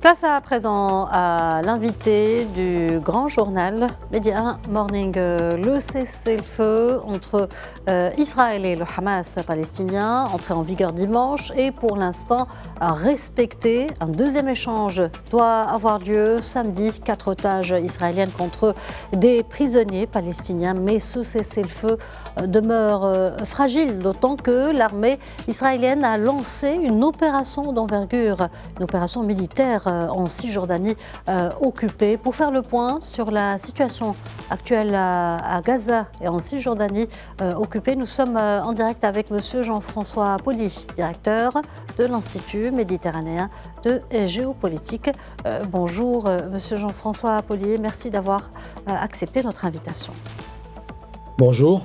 Place à présent à l'invité du grand journal Média Morning, le cessez-le-feu entre Israël et le Hamas palestinien, entré en vigueur dimanche et pour l'instant respecté. Un deuxième échange doit avoir lieu samedi. 4 otages israéliennes contre des prisonniers palestiniens, mais ce cessez-le-feu demeure fragile, d'autant que l'armée israélienne a lancé une opération d'envergure, une opération militaire en Cisjordanie occupée. Pour faire le point sur la situation actuelle à Gaza et en Cisjordanie occupée, nous sommes en direct avec monsieur Jean-François Pauly, directeur de l'Institut méditerranéen de géopolitique. Bonjour monsieur Jean-François Pauly, merci d'avoir accepté notre invitation. Bonjour.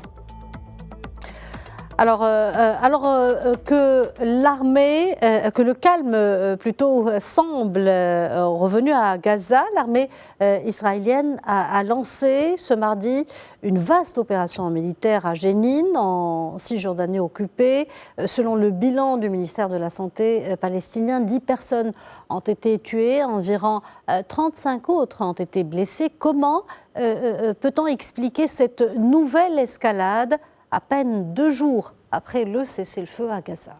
Alors que l'armée, que le calme plutôt semble revenu à Gaza, l'armée israélienne a lancé ce mardi une vaste opération militaire à Jénine, en Cisjordanie occupée. Selon le bilan du ministère de la Santé palestinien, 10 personnes ont été tuées, environ 35 autres ont été blessées. Comment peut-on expliquer cette nouvelle escalade à peine 2 jours après le cessez-le-feu à Gaza?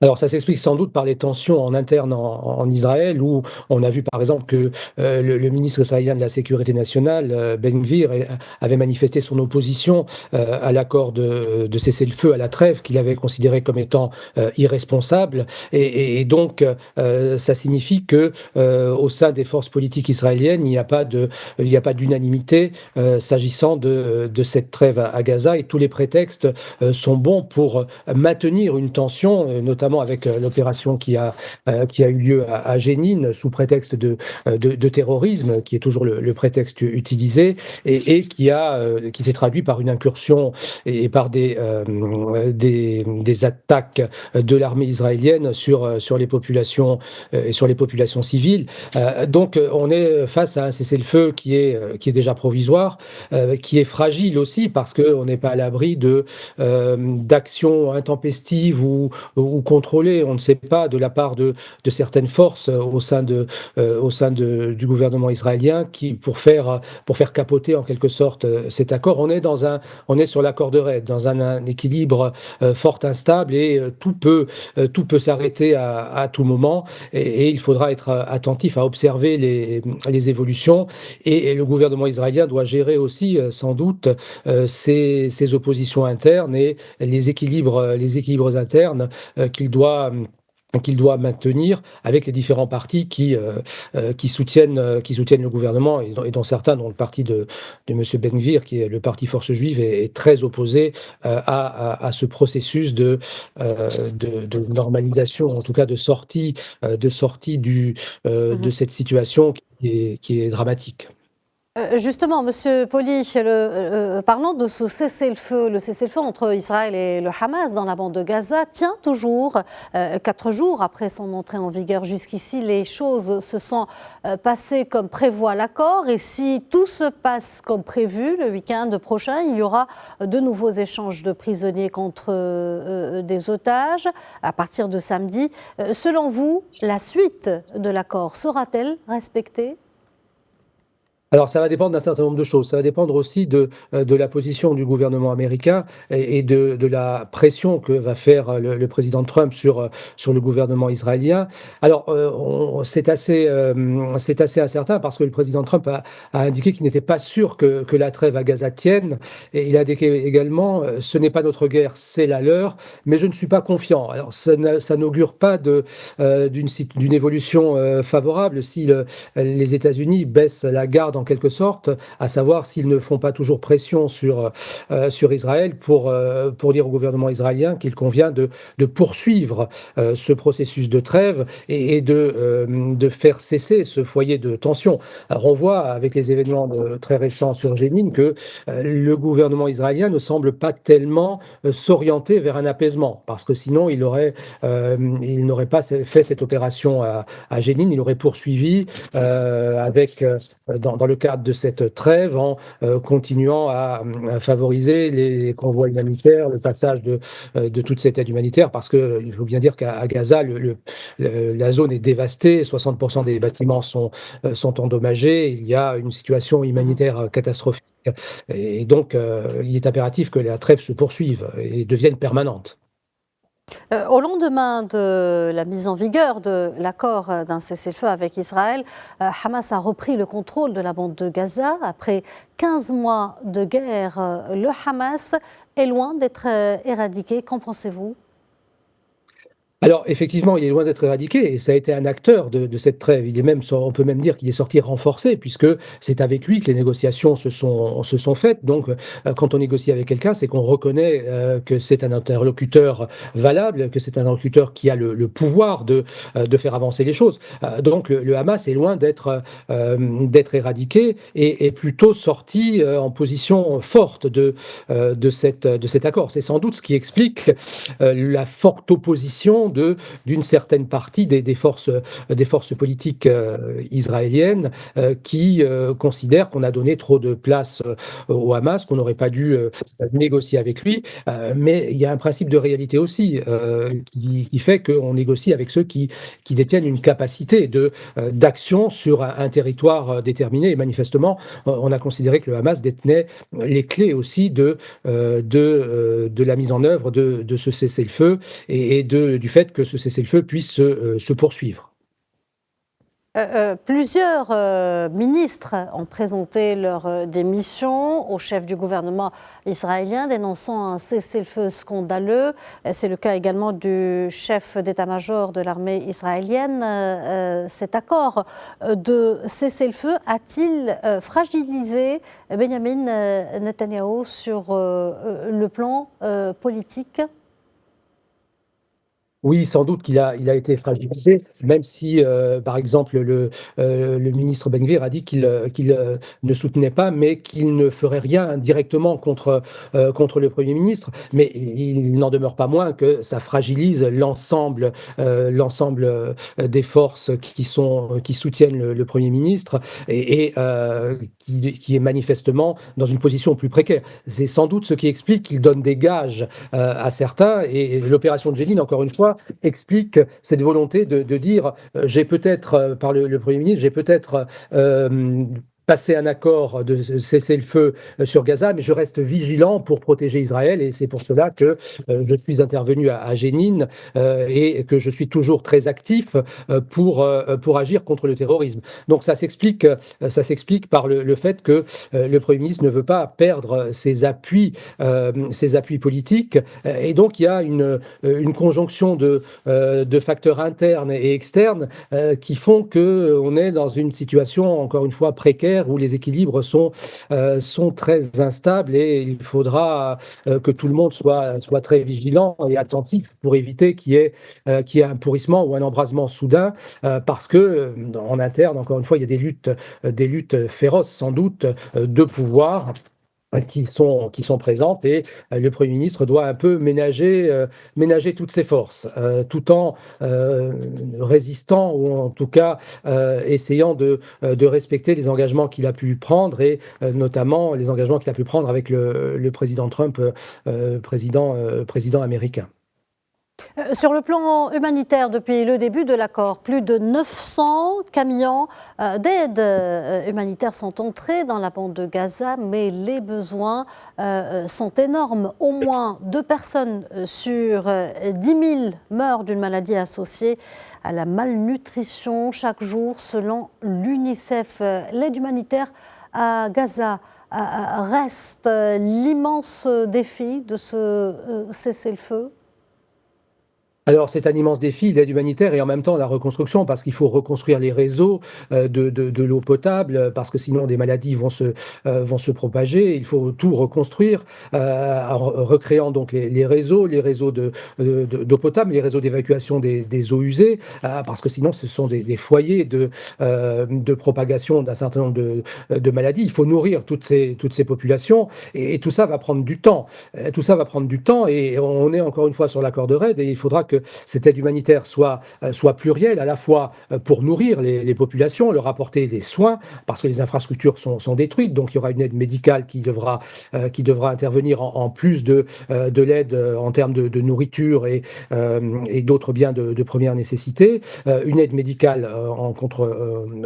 Alors ça s'explique sans doute par les tensions en interne en Israël, où on a vu par exemple que le ministre israélien de la Sécurité nationale, Ben Gvir, avait manifesté son opposition à l'accord de cessez-le-feu, à la trêve, qu'il avait considéré comme étant irresponsable. Et donc ça signifie que au sein des forces politiques israéliennes, il n'y a pas d'unanimité s'agissant de cette trêve à Gaza, et tous les prétextes sont bons pour maintenir une tension, notamment avec l'opération qui a eu lieu à Jénine, sous prétexte de terrorisme, qui est toujours le prétexte utilisé, et qui s'est traduit par une incursion et par des attaques de l'armée israélienne sur les populations et sur les populations civiles. Donc on est face à un cessez-le-feu qui est déjà provisoire, qui est fragile aussi, parce qu'on n'est pas à l'abri d'actions intempestives ou contrôlée, on ne sait pas, de la part de certaines forces au sein du gouvernement israélien, pour faire capoter en quelque sorte cet accord. On est sur l'accord de Rhodes, dans un équilibre fort instable, et tout peut s'arrêter à tout moment, et il faudra être attentif à observer les évolutions, et le gouvernement israélien doit gérer aussi sans doute ses oppositions internes et les équilibres internes qu'il doit maintenir avec les différents partis qui soutiennent le gouvernement, et dont certains, dont le parti de M. Ben Gvir, qui est le parti Force juive, est très opposé à ce processus de normalisation, en tout cas de sortie de cette situation qui est dramatique. Justement, monsieur Pauly, parlons de ce cessez-le-feu. Le cessez-le-feu entre Israël et le Hamas dans la bande de Gaza tient toujours 4 jours après son entrée en vigueur. Jusqu'ici, les choses se sont passées comme prévoit l'accord. Et si tout se passe comme prévu, le week-end prochain, il y aura de nouveaux échanges de prisonniers contre des otages à partir de samedi. Selon vous, la suite de l'accord sera-t-elle respectée ? Alors, ça va dépendre d'un certain nombre de choses. Ça va dépendre aussi de la position du gouvernement américain et de la pression que va faire le président Trump sur le gouvernement israélien. Alors, c'est assez incertain, parce que le président Trump a indiqué qu'il n'était pas sûr que la trêve à Gaza tienne. Et il a indiqué également, ce n'est pas notre guerre, c'est la leur, mais je ne suis pas confiant. Alors, ça n'augure pas d'une évolution favorable si les États-Unis baissent la garde en quelque sorte, à savoir s'ils ne font pas toujours pression sur Israël pour dire au gouvernement israélien qu'il convient de poursuivre ce processus de trêve et de faire cesser ce foyer de tension. Alors on voit avec les événements très récents sur Jénine que le gouvernement israélien ne semble pas tellement s'orienter vers un apaisement, parce que sinon il n'aurait pas fait cette opération à Jénine, il aurait poursuivi dans dans le cadre de cette trêve en continuant à favoriser les convois humanitaires, le passage de toute cette aide humanitaire, parce qu'il faut bien dire qu'à Gaza, la zone est dévastée, 60% des bâtiments sont endommagés, il y a une situation humanitaire catastrophique. Et donc, il est impératif que la trêve se poursuive et devienne permanente. Au lendemain de la mise en vigueur de l'accord d'un cessez-le-feu avec Israël, Hamas a repris le contrôle de la bande de Gaza. Après 15 mois de guerre, le Hamas est loin d'être éradiqué. Qu'en pensez-vous ? Alors, effectivement, il est loin d'être éradiqué et ça a été un acteur de cette trêve. On peut même dire qu'il est sorti renforcé, puisque c'est avec lui que les négociations se sont faites. Donc, quand on négocie avec quelqu'un, c'est qu'on reconnaît que c'est un interlocuteur valable, que c'est un interlocuteur qui a le pouvoir de faire avancer les choses. Donc, le Hamas est loin d'être éradiqué et plutôt sorti en position forte de cet accord. C'est sans doute ce qui explique la forte opposition d'une certaine partie des forces politiques israéliennes qui considèrent qu'on a donné trop de place au Hamas, qu'on n'aurait pas dû négocier avec lui. Mais il y a un principe de réalité aussi qui fait qu'on négocie avec ceux qui détiennent une capacité d'action sur un territoire déterminé. Et manifestement, on a considéré que le Hamas détenait les clés aussi de la mise en œuvre de ce cessez-le-feu et du fait que ce cessez-le-feu puisse se poursuivre. Plusieurs ministres ont présenté leur démission au chef du gouvernement israélien, dénonçant un cessez-le-feu scandaleux. C'est le cas également du chef d'état-major de l'armée israélienne. Cet accord de cessez-le-feu a-t-il fragilisé Benjamin Netanyahou sur le plan politique ? Oui, sans doute qu'il a été fragilisé, même si, par exemple, le ministre Ben Gvir a dit qu'il ne soutenait pas, mais qu'il ne ferait rien directement contre le Premier ministre. Mais il n'en demeure pas moins que ça fragilise l'ensemble des forces qui soutiennent le Premier ministre et qui est manifestement dans une position plus précaire. C'est sans doute ce qui explique qu'il donne des gages à certains, et l'opération de Jenin, encore une fois, explique cette volonté de dire j'ai peut-être, par le Premier ministre, j'ai peut-être passer un accord de cesser le feu sur Gaza, mais je reste vigilant pour protéger Israël, et c'est pour cela que je suis intervenu à Jenin et que je suis toujours très actif pour agir contre le terrorisme. Donc ça s'explique par le fait que le Premier ministre ne veut pas perdre ses appuis politiques, et donc il y a une conjonction de facteurs internes et externes qui font qu'on est dans une situation, encore une fois, précaire, où les équilibres sont très instables, et il faudra que tout le monde soit très vigilant et attentif pour éviter qu'il y ait un pourrissement ou un embrasement soudain, parce que en interne, encore une fois, il y a des luttes féroces, sans doute, de pouvoir qui sont présentes, et le Premier ministre doit un peu ménager toutes ses forces, tout en résistant, ou en tout cas essayant de respecter les engagements qu'il a pu prendre, et notamment les engagements qu'il a pu prendre avec le président Trump, président américain. Sur le plan humanitaire, depuis le début de l'accord, plus de 900 camions d'aide humanitaire sont entrés dans la bande de Gaza, mais les besoins sont énormes. Au moins 2 personnes sur 10 000 meurent d'une maladie associée à la malnutrition chaque jour, selon l'UNICEF. L'aide humanitaire à Gaza reste l'immense défi de ce cessez-le-feu. Alors, c'est un immense défi, l'aide humanitaire, et en même temps la reconstruction, parce qu'il faut reconstruire les réseaux de l'eau potable, parce que sinon des maladies vont se propager. Il faut tout reconstruire en recréant donc les réseaux d'eau potable, les réseaux d'évacuation des eaux usées, parce que sinon ce sont des foyers de propagation d'un certain nombre de maladies. Il faut nourrir toutes ces populations, et tout ça va prendre du temps. Tout ça va prendre du temps, et on est encore une fois sur l'accord de Redd, et il faudra que que cette aide humanitaire soit plurielle, à la fois pour nourrir les populations, leur apporter des soins, parce que les infrastructures sont détruites, donc il y aura une aide médicale qui devra intervenir en plus de l'aide en termes de nourriture et d'autres biens de première nécessité. Une aide médicale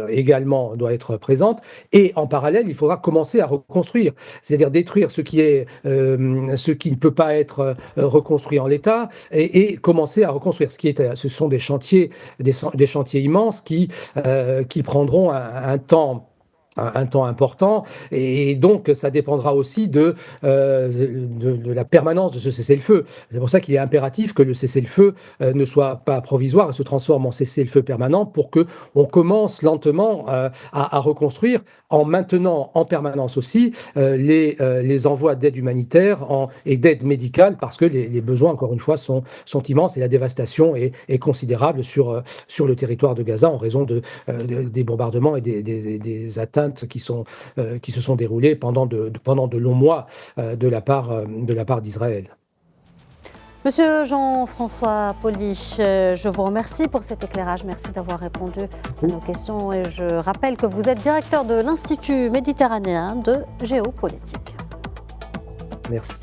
également doit être présente. Et en parallèle, il faudra commencer à reconstruire, c'est-à-dire détruire ce qui ne peut pas être reconstruit en l'état et commencer à reconstruire. Ce sont des chantiers immenses qui prendront un temps important, et donc ça dépendra aussi de la permanence de ce cessez-le-feu. C'est pour ça qu'il est impératif que le cessez-le-feu ne soit pas provisoire et se transforme en cessez-le-feu permanent, pour que on commence lentement à reconstruire, en maintenant en permanence aussi les envois d'aide humanitaire et d'aide médicale, parce que les besoins, encore une fois, sont immenses, et la dévastation est considérable sur le territoire de Gaza en raison des bombardements et des atteintes qui se sont déroulées pendant de longs mois de la part d'Israël. Monsieur Jean-François Pauly, je vous remercie pour cet éclairage. Merci d'avoir répondu à nos questions. Et je rappelle que vous êtes directeur de l'Institut méditerranéen de géopolitique. Merci.